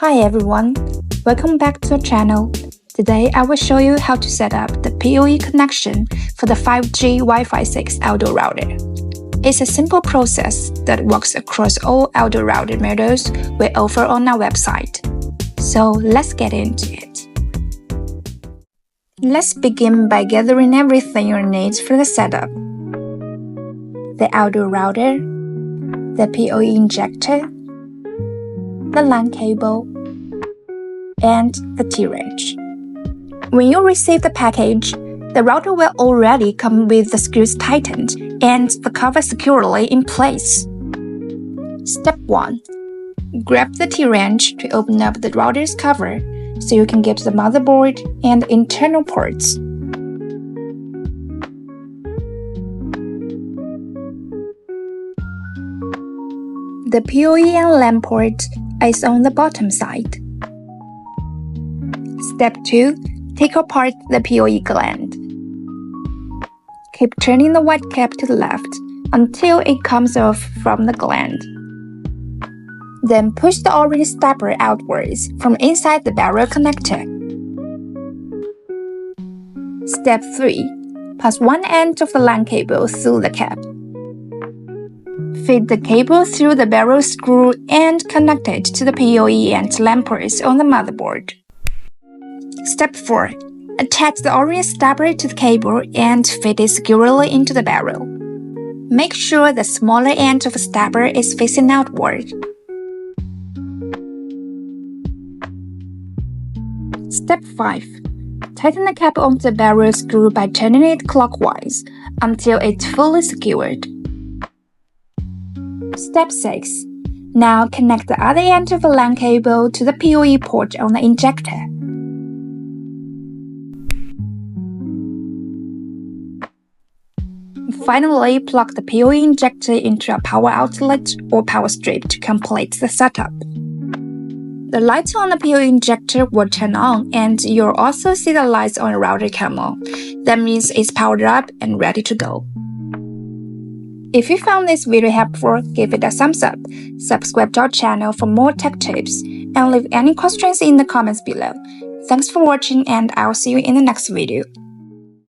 Hi everyone, welcome back to the channel. Today I will show you how to set up the PoE connection for the 5G Wi-Fi 6 outdoor router. It's a simple process that works across all outdoor router models we offer on our website. So let's get into it. Let's begin by gathering everything you need for the setup. The outdoor router, the PoE injector, the LAN cable, and the T-wrench. When you receive the package, the router will already come with the screws tightened and the cover securely in place. Step 1. Grab the T-wrench to open up the router's cover so you can get to the motherboard and internal ports. The PoE and LAN port is on the bottom side. Step 2. Take apart the PoE gland. Keep turning the white cap to the left until it comes off from the gland. Then push the orange stopper outwards from inside the barrel connector. Step 3. Pass one end of the LAN cable through the cap. Feed the cable through the barrel screw and connect it to the PoE and LAN ports on the motherboard. Step 4. Attach the orange stopper to the cable and fit it securely into the barrel. Make sure the smaller end of the stopper is facing outward. Step 5. Tighten the cap onto the barrel screw by turning it clockwise until it's fully secured. Step 6. Now connect the other end of the LAN cable to the PoE port on the injector. Finally, plug the PoE injector into a power outlet or power strip to complete the setup. The lights on the PoE injector will turn on and you'll also see the lights on the router camera. That means it's powered up and ready to go. If you found this video helpful, give it a thumbs up, subscribe to our channel for more tech tips, and leave any questions in the comments below. Thanks for watching and I'll see you in the next video.